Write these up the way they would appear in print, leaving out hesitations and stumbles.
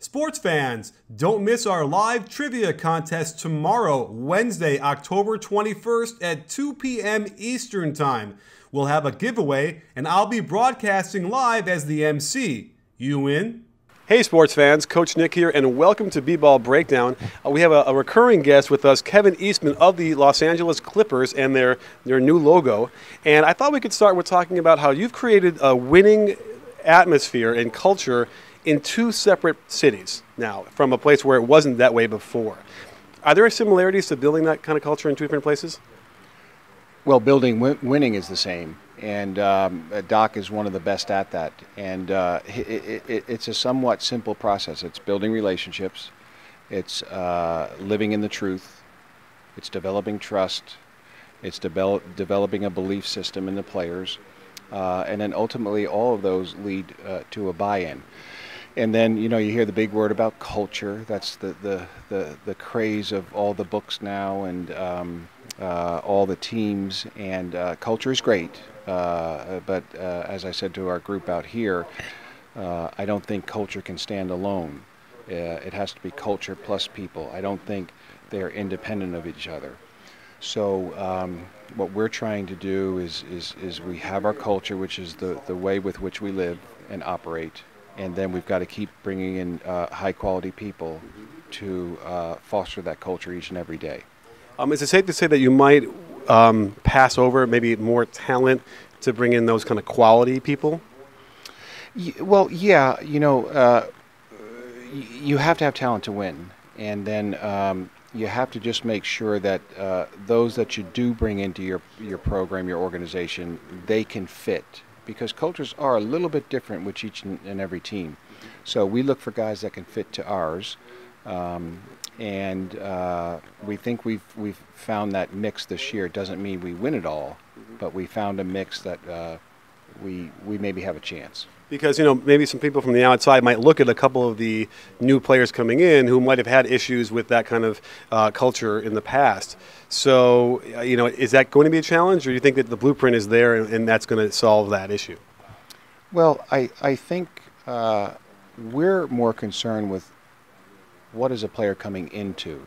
Sports fans, don't miss our live trivia contest tomorrow, Wednesday, October 21st at 2 p.m. Eastern Time. We'll have a giveaway, and I'll be broadcasting live as the MC. You in? Hey sports fans, Coach Nick here, and welcome to BBallBreakdown. We have a recurring guest with us, Kevin Eastman of the Los Angeles Clippers and their new logo. And I thought we could start with talking about how you've created a winning atmosphere and culture in two separate cities now, from a place where it wasn't that way before. Are there similarities to building that kind of culture in two different places? Well, building winning is the same, and Doc is one of the best at that. And it's a somewhat simple process. It's building relationships, it's living in the truth, it's developing trust, it's developing a belief system in the players, and then ultimately all of those lead to a buy-in. And then, you know, you hear the big word about culture. That's the craze of all the books now and all the teams. And culture is great. But as I said to our group out here, I don't think culture can stand alone. It has to be culture plus people. I don't think they're independent of each other. So what we're trying to do is we have our culture, which is the way with which we live and operate. And then we've got to keep bringing in high-quality people to foster that culture each and every day. Is it safe to say that you might pass over maybe more talent to bring in those kind of quality people? Well, yeah. You know, you have to have talent to win. And then you have to just make sure that those that you do bring into your program, your organization, they can fit. Because cultures are a little bit different with each and every team. So we look for guys that can fit to ours. And we think we've found that mix this year. It doesn't mean we win it all, but we found a mix that we maybe have a chance. Because, you know, maybe some people from the outside might look at a couple of the new players coming in who might have had issues with that kind of culture in the past. So, you know, is that going to be a challenge, or do you think that the blueprint is there and that's going to solve that issue? Well, I think we're more concerned with what is a player coming into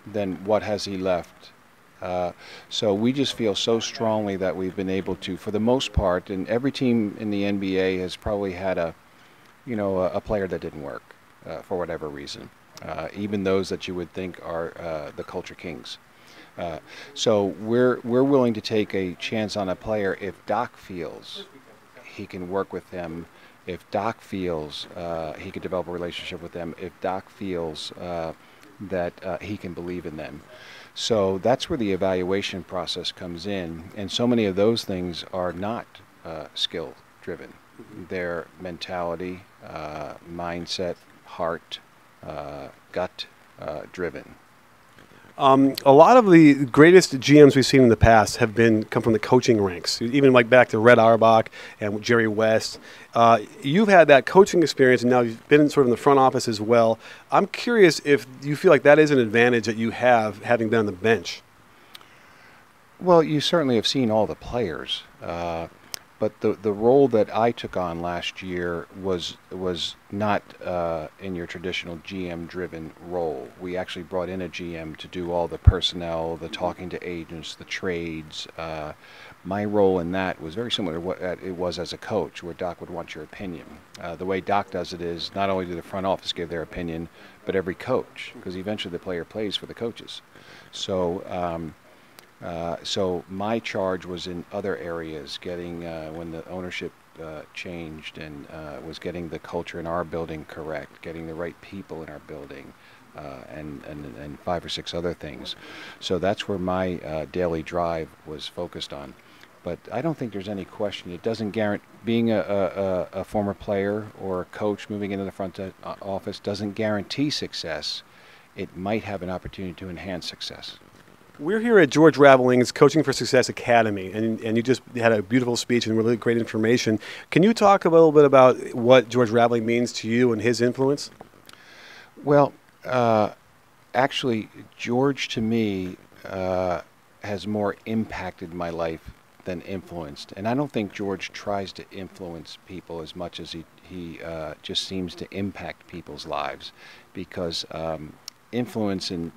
than what has he left. So we just feel so strongly that we've been able to, for the most part, and every team in the NBA has probably had a player that didn't work for whatever reason, even those that you would think are the culture kings. So we're willing to take a chance on a player if Doc feels he can work with them, if Doc feels he could develop a relationship with them, if Doc feels that he can believe in them. So that's where the evaluation process comes in, and so many of those things are not skill driven. They're mentality, mindset, heart, gut driven. A lot of the greatest GMs we've seen in the past have come from the coaching ranks, even like back to Red Auerbach and Jerry West. You've had that coaching experience, and now you've been sort of in the front office as well. I'm curious if you feel like that is an advantage that you have, having been on the bench. Well, you certainly have seen all the players, but the role that I took on last year was not in your traditional GM-driven role. We actually brought in a GM to do all the personnel, the talking to agents, the trades. My role in that was very similar to what it was as a coach, where Doc would want your opinion. The way Doc does it is not only do the front office give their opinion, but every coach, because eventually the player plays for the coaches. So. So my charge was in other areas, getting when the ownership changed and was getting the culture in our building correct, getting the right people in our building, and 5 or 6 other things. So that's where my daily drive was focused on. But I don't think there's any question. It doesn't guarantee, being a former player or a coach moving into the front office doesn't guarantee success. It might have an opportunity to enhance success. We're here at George Raveling's Coaching for Success Academy, and you just had a beautiful speech and really great information. Can you talk a little bit about what George Raveling means to you and his influence? Well, actually, George to me has more impacted my life than influenced. And I don't think George tries to influence people as much as he just seems to impact people's lives, because influence in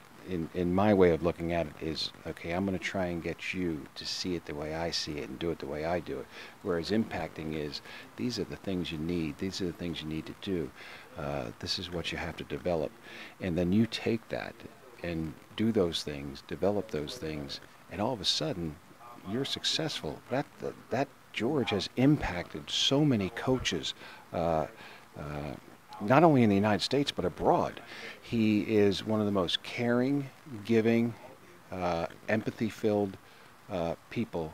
my way of looking at it is, okay, I'm going to try and get you to see it the way I see it and do it the way I do it. Whereas impacting is, these are the things you need, these are the things you need to do, this is what you have to develop. And then you take that and do those things, develop those things, and all of a sudden you're successful. That George has impacted so many coaches, not only in the United States but abroad. He is one of the most caring, giving, empathy-filled people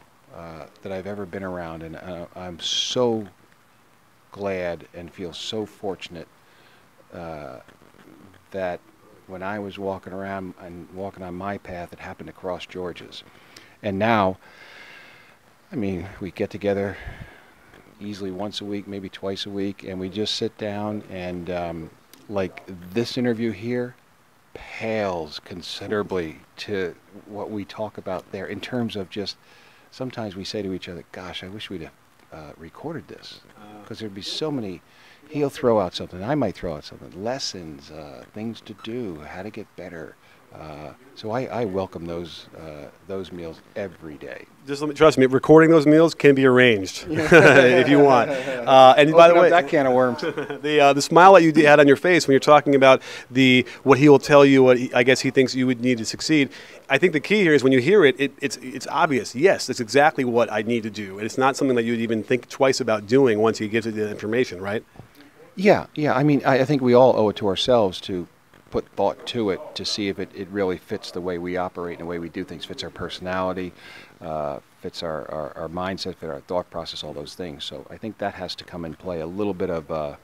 that I've ever been around, and I'm so glad and feel so fortunate that when I was walking around and walking on my path, it happened to cross George's. And now, I mean, we get together easily once a week, maybe twice a week, and we just sit down, and like this interview here pales considerably to what we talk about there, in terms of just, sometimes we say to each other, gosh, I wish we'd have recorded this, because there'd be so many. He'll throw out something, I might throw out something, lessons, things to do, how to get better. So I welcome those meals every day. Just trust me, recording those meals can be arranged if you want. And by the way, that can of worms. the smile that you had on your face when you're talking about what he will tell you, what I guess he thinks you would need to succeed. I think the key here is when you hear it, it's obvious. Yes, that's exactly what I need to do, and it's not something that you'd even think twice about doing once he gives you the information, right? Yeah. I mean, I think we all owe it to ourselves to put thought to it, to see if it really fits the way we operate and the way we do things, fits our personality, fits our mindset, fits our thought process, all those things. So I think that has to come in play. A little bit of,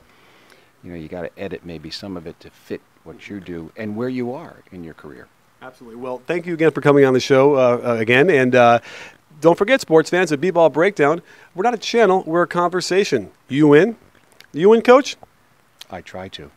you got to edit maybe some of it to fit what you do and where you are in your career. Absolutely. Well, thank you again for coming on the show again. And don't forget, sports fans, at B-Ball Breakdown, we're not a channel, we're a conversation. You in? You in, Coach? I try to.